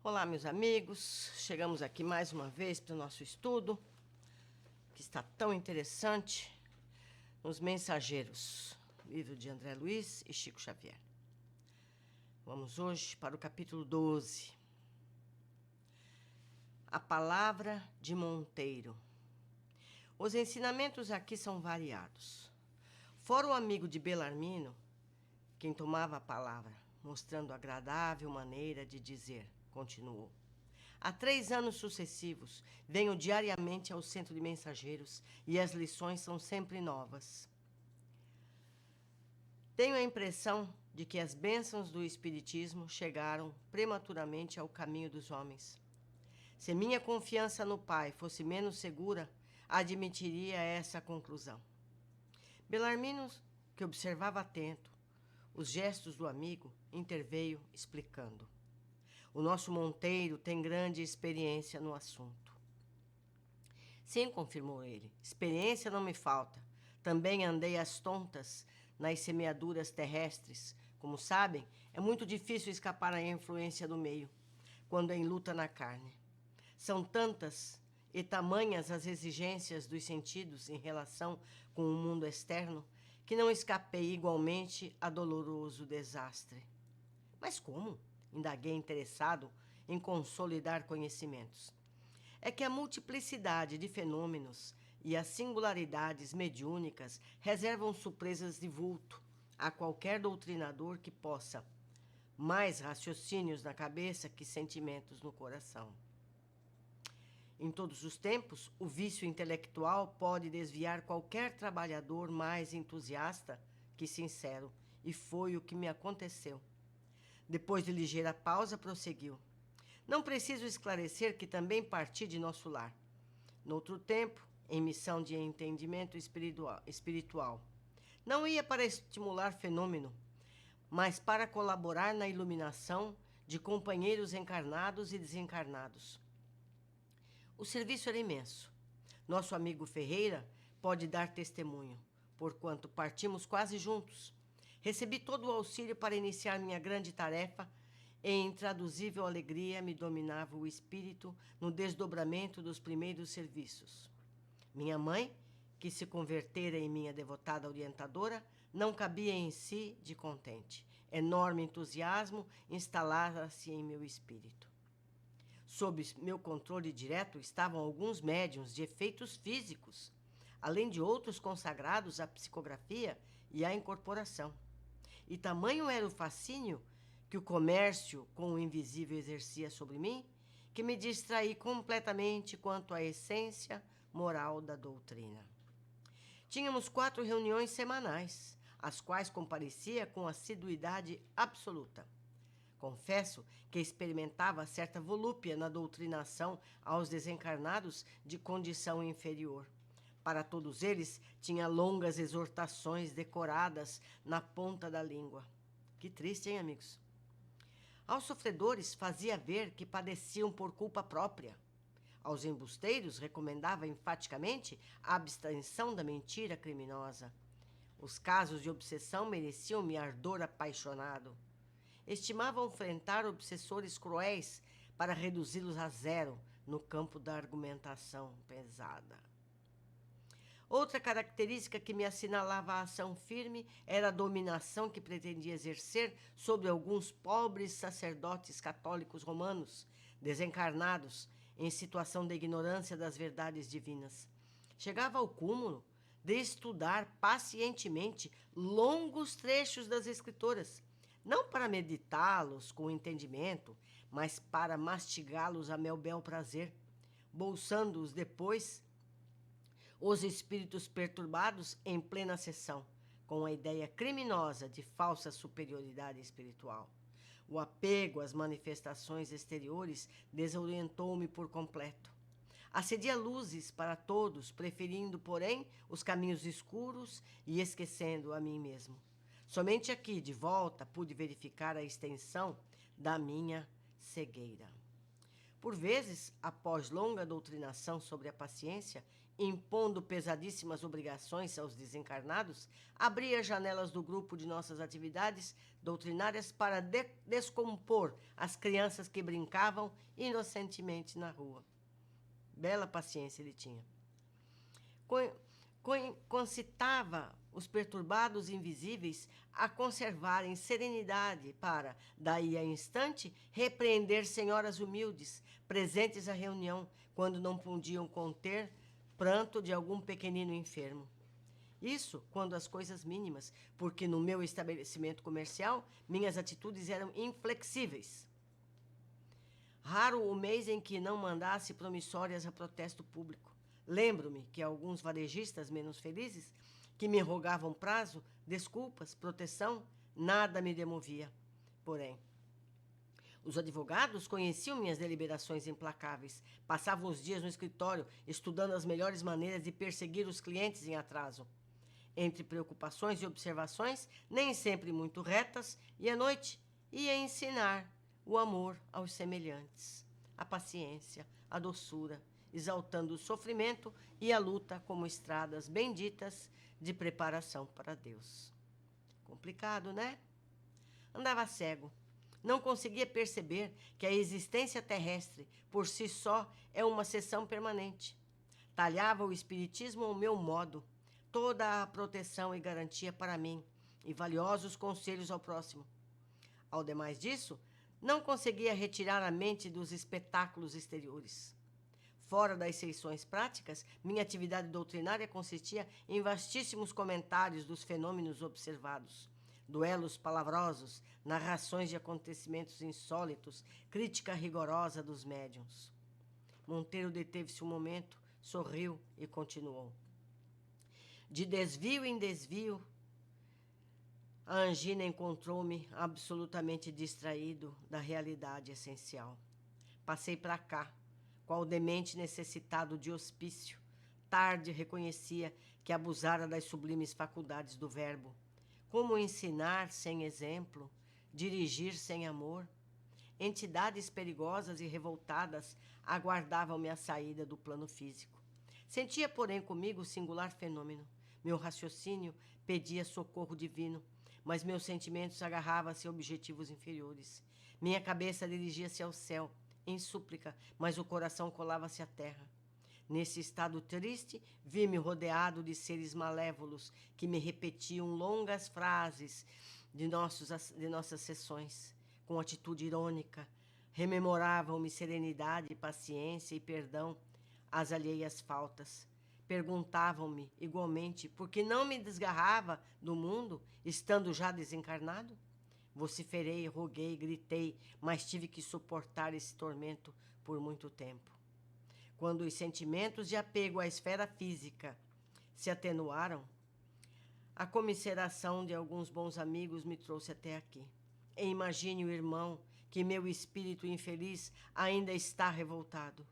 Olá, meus amigos. Chegamos aqui mais uma vez para o nosso estudo, que está tão interessante, Os Mensageiros, livro de André Luiz e Chico Xavier. Vamos hoje para o capítulo 12. A palavra de Monteiro. Os ensinamentos aqui são variados. Fora o amigo de Belarmino, quem tomava a palavra, mostrando agradável maneira de dizer, continuou. Há 3 anos sucessivos, venho diariamente ao centro de mensageiros e as lições são sempre novas. Tenho a impressão de que as bênçãos do Espiritismo chegaram prematuramente ao caminho dos homens. Se minha confiança no Pai fosse menos segura, admitiria essa conclusão. Belarmino, que observava atento os gestos do amigo, interveio explicando. O nosso Monteiro tem grande experiência no assunto. Sim, confirmou ele, experiência não me falta. Também andei às tontas nas semeaduras terrestres. Como sabem, é muito difícil escapar à influência do meio, quando em luta na carne. São tantas e tamanhas as exigências dos sentidos em relação com o mundo externo, que não escapei igualmente a doloroso desastre. Mas como? Indaguei interessado em consolidar conhecimentos. É que a multiplicidade de fenômenos e as singularidades mediúnicas reservam surpresas de vulto a qualquer doutrinador que possa mais raciocínios na cabeça que sentimentos no coração. Em todos os tempos, o vício intelectual pode desviar qualquer trabalhador mais entusiasta que sincero, e foi o que me aconteceu. Depois de ligeira pausa, prosseguiu. Não preciso esclarecer que também parti de nosso lar. Noutro tempo, em missão de entendimento espiritual. Não ia para estimular fenômeno, mas para colaborar na iluminação de companheiros encarnados e desencarnados. O serviço era imenso. Nosso amigo Ferreira pode dar testemunho, porquanto partimos quase juntos. Recebi todo o auxílio para iniciar minha grande tarefa e intraduzível alegria me dominava o espírito no desdobramento dos primeiros serviços. Minha mãe, que se convertera em minha devotada orientadora, não cabia em si de contente. Enorme entusiasmo instalara-se em meu espírito. Sob meu controle direto estavam alguns médiuns de efeitos físicos, além de outros consagrados à psicografia e à incorporação. E tamanho era o fascínio que o comércio com o invisível exercia sobre mim, que me distraí completamente quanto à essência moral da doutrina. Tínhamos 4 reuniões semanais, às quais comparecia com assiduidade absoluta. Confesso que experimentava certa volúpia na doutrinação aos desencarnados de condição inferior. Para todos eles, tinha longas exortações decoradas na ponta da língua. Que triste, hein, amigos? Aos sofredores, fazia ver que padeciam por culpa própria. Aos embusteiros, recomendava enfaticamente a abstenção da mentira criminosa. Os casos de obsessão mereciam-me ardor apaixonado. Estimavam enfrentar obsessores cruéis para reduzi-los a zero no campo da argumentação pesada. Outra característica que me assinalava a ação firme era a dominação que pretendia exercer sobre alguns pobres sacerdotes católicos romanos, desencarnados, em situação de ignorância das verdades divinas. Chegava ao cúmulo de estudar pacientemente longos trechos das Escrituras, não para meditá-los com entendimento, mas para mastigá-los a meu bel prazer, bolsando-os depois os espíritos perturbados em plena sessão, com a ideia criminosa de falsa superioridade espiritual. O apego às manifestações exteriores desorientou-me por completo. Acedia luzes para todos, preferindo, porém, os caminhos escuros e esquecendo a mim mesmo. Somente aqui, de volta, pude verificar a extensão da minha cegueira. Por vezes, após longa doutrinação sobre a paciência, impondo pesadíssimas obrigações aos desencarnados, abria as janelas do grupo de nossas atividades doutrinárias para descompor as crianças que brincavam inocentemente na rua. Bela paciência ele tinha. Concitava os perturbados invisíveis a conservarem serenidade para, daí a instante, repreender senhoras humildes, presentes à reunião, quando não podiam conter pranto de algum pequenino enfermo. Isso quando as coisas mínimas, porque no meu estabelecimento comercial, minhas atitudes eram inflexíveis. Raro o mês em que não mandasse promissórias a protesto público. Lembro-me que alguns varejistas menos felizes, que me rogavam prazo, desculpas, proteção, nada me demovia. Porém, os advogados conheciam minhas deliberações implacáveis, passavam os dias no escritório estudando as melhores maneiras de perseguir os clientes em atraso. Entre preocupações e observações, nem sempre muito retas, e à noite ia ensinar o amor aos semelhantes, a paciência, a doçura, exaltando o sofrimento e a luta como estradas benditas de preparação para Deus. Complicado, né? Andava cego. Não conseguia perceber que a existência terrestre, por si só, é uma sessão permanente. Talhava o espiritismo ao meu modo, toda a proteção e garantia para mim, e valiosos conselhos ao próximo. Ao demais disso, não conseguia retirar a mente dos espetáculos exteriores. Fora das sessões práticas, minha atividade doutrinária consistia em vastíssimos comentários dos fenômenos observados, duelos palavrosos, narrações de acontecimentos insólitos, crítica rigorosa dos médiuns. Monteiro deteve-se um momento, sorriu e continuou. De desvio em desvio, a angina encontrou-me absolutamente distraído da realidade essencial. Passei para cá, qual demente necessitado de hospício. Tarde reconhecia que abusara das sublimes faculdades do verbo. Como ensinar sem exemplo, dirigir sem amor? Entidades perigosas e revoltadas aguardavam-me a saída do plano físico. Sentia, porém, comigo o singular fenômeno. Meu raciocínio pedia socorro divino, mas meus sentimentos agarravam-se a objetivos inferiores. Minha cabeça dirigia-se ao céu, em súplica, mas o coração colava-se à terra. Nesse estado triste, vi-me rodeado de seres malévolos que me repetiam longas frases de nossas sessões. Com atitude irônica, rememoravam-me serenidade, paciência e perdão às alheias faltas. Perguntavam-me, igualmente, por que não me desgarrava do mundo, estando já desencarnado? Vociferei, roguei, gritei, mas tive que suportar esse tormento por muito tempo. Quando os sentimentos de apego à esfera física se atenuaram, a comiseração de alguns bons amigos me trouxe até aqui. E imagine o irmão que meu espírito infeliz ainda está revoltado.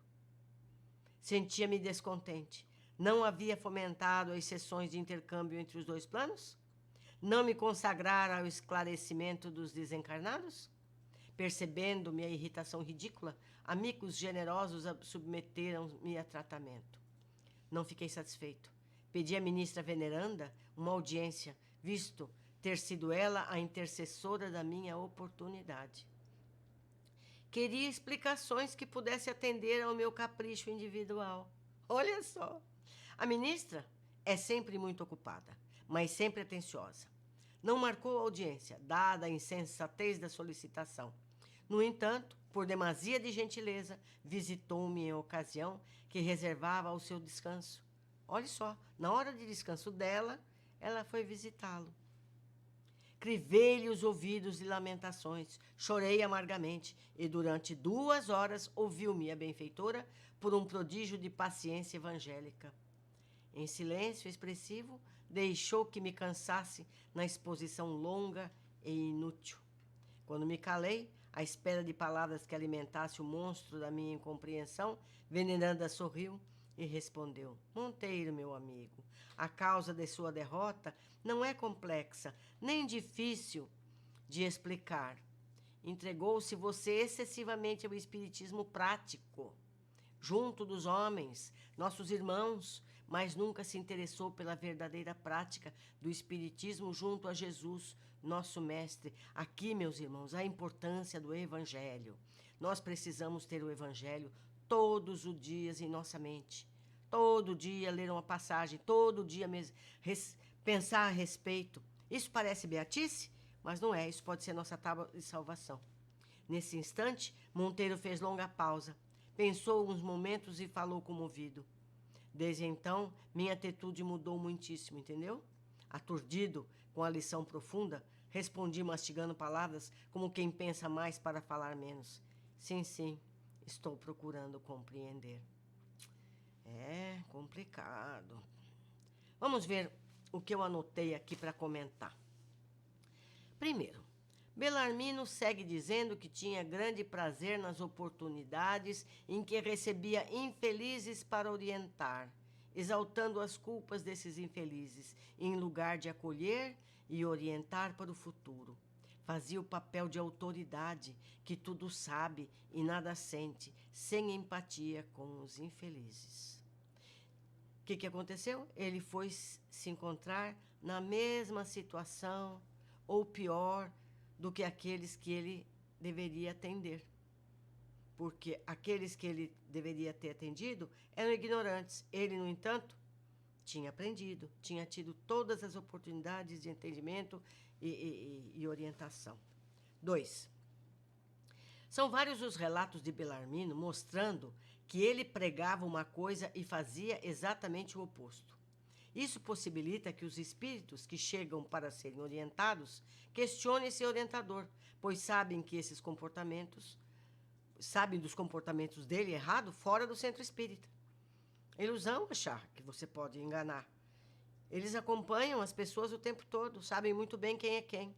Sentia-me descontente. Não havia fomentado as sessões de intercâmbio entre os dois planos? Não me consagrara ao esclarecimento dos desencarnados? Percebendo-me a irritação ridícula, amigos generosos submeteram-me a tratamento. Não fiquei satisfeito. Pedi à ministra veneranda uma audiência, visto ter sido ela a intercessora da minha oportunidade. Queria explicações que pudesse atender ao meu capricho individual. Olha só! A ministra é sempre muito ocupada, mas sempre atenciosa. Não marcou audiência, dada a insensatez da solicitação. No entanto, por demasia de gentileza, visitou-me em ocasião que reservava ao seu descanso. Olha só, na hora de descanso dela, ela foi visitá-lo. Crivei-lhe os ouvidos de lamentações, chorei amargamente, e durante 2 horas ouviu-me a benfeitora por um prodígio de paciência evangélica. Em silêncio expressivo, deixou que me cansasse na exposição longa e inútil. Quando me calei, à espera de palavras que alimentasse o monstro da minha incompreensão, veneranda sorriu e respondeu: Monteiro, meu amigo, a causa de sua derrota não é complexa, nem difícil de explicar. Entregou-se você excessivamente ao espiritismo prático, junto dos homens, nossos irmãos, mas nunca se interessou pela verdadeira prática do Espiritismo junto a Jesus, nosso Mestre. Aqui, meus irmãos, a importância do Evangelho. Nós precisamos ter o Evangelho todos os dias em nossa mente. Todo dia ler uma passagem, todo dia pensar a respeito. Isso parece beatice, mas não é. Isso pode ser nossa tábua de salvação. Nesse instante, Monteiro fez longa pausa, pensou uns momentos e falou comovido. Desde então, minha atitude mudou muitíssimo, entendeu? Aturdido com a lição profunda, respondi mastigando palavras como quem pensa mais para falar menos. Sim, sim, estou procurando compreender. É complicado. Vamos ver o que eu anotei aqui para comentar. Primeiro, Belarmino segue dizendo que tinha grande prazer nas oportunidades em que recebia infelizes para orientar, exaltando as culpas desses infelizes, em lugar de acolher e orientar para o futuro. Fazia o papel de autoridade, que tudo sabe e nada sente, sem empatia com os infelizes. O que aconteceu? Ele foi se encontrar na mesma situação, ou pior, do que aqueles que ele deveria atender. Porque aqueles que ele deveria ter atendido eram ignorantes. Ele, no entanto, tinha aprendido, tinha tido todas as oportunidades de entendimento e orientação. 2. São vários os relatos de Belarmino mostrando que ele pregava uma coisa e fazia exatamente o oposto. Isso possibilita que os espíritos que chegam para serem orientados questionem esse orientador, pois sabem dos comportamentos dele errado fora do centro espírita. Ilusão achar que você pode enganar. Eles acompanham as pessoas o tempo todo, sabem muito bem quem é quem.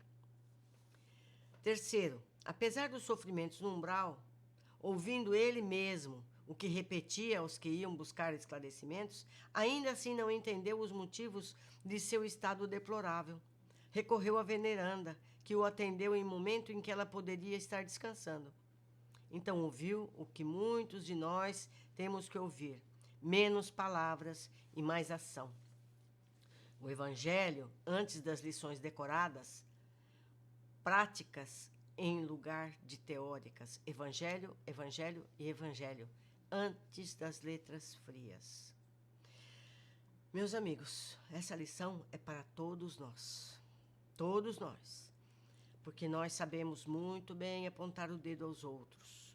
3, apesar dos sofrimentos no umbral, ouvindo ele mesmo o que repetia aos que iam buscar esclarecimentos, ainda assim não entendeu os motivos de seu estado deplorável. Recorreu à veneranda, que o atendeu em momento em que ela poderia estar descansando. Então ouviu o que muitos de nós temos que ouvir: menos palavras e mais ação. O Evangelho, antes das lições decoradas, práticas em lugar de teóricas. Evangelho, Evangelho e Evangelho, antes das letras frias. Meus amigos, essa lição é para todos nós. Todos nós. Porque nós sabemos muito bem apontar o dedo aos outros.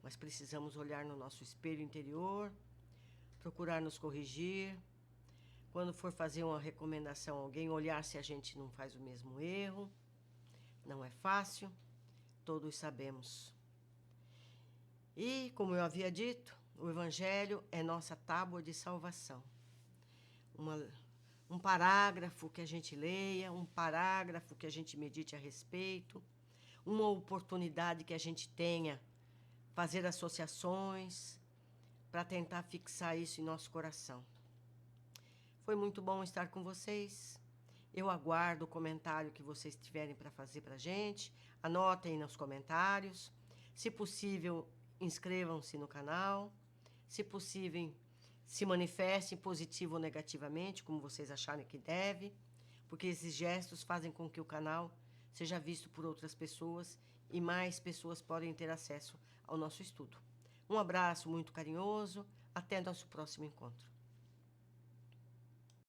Mas precisamos olhar no nosso espelho interior, procurar nos corrigir. Quando for fazer uma recomendação a alguém, olhar se a gente não faz o mesmo erro. Não é fácil, todos sabemos. E, como eu havia dito, o Evangelho é nossa tábua de salvação. Um parágrafo que a gente leia, um parágrafo que a gente medite a respeito, uma oportunidade que a gente tenha, fazer associações para tentar fixar isso em nosso coração. Foi muito bom estar com vocês. Eu aguardo o comentário que vocês tiverem para fazer para a gente. Anotem nos comentários. Se possível, inscrevam-se no canal. Se possível, se manifestem positivo ou negativamente, como vocês acharem que deve, porque esses gestos fazem com que o canal seja visto por outras pessoas e mais pessoas podem ter acesso ao nosso estudo. Um abraço muito carinhoso. Até nosso próximo encontro.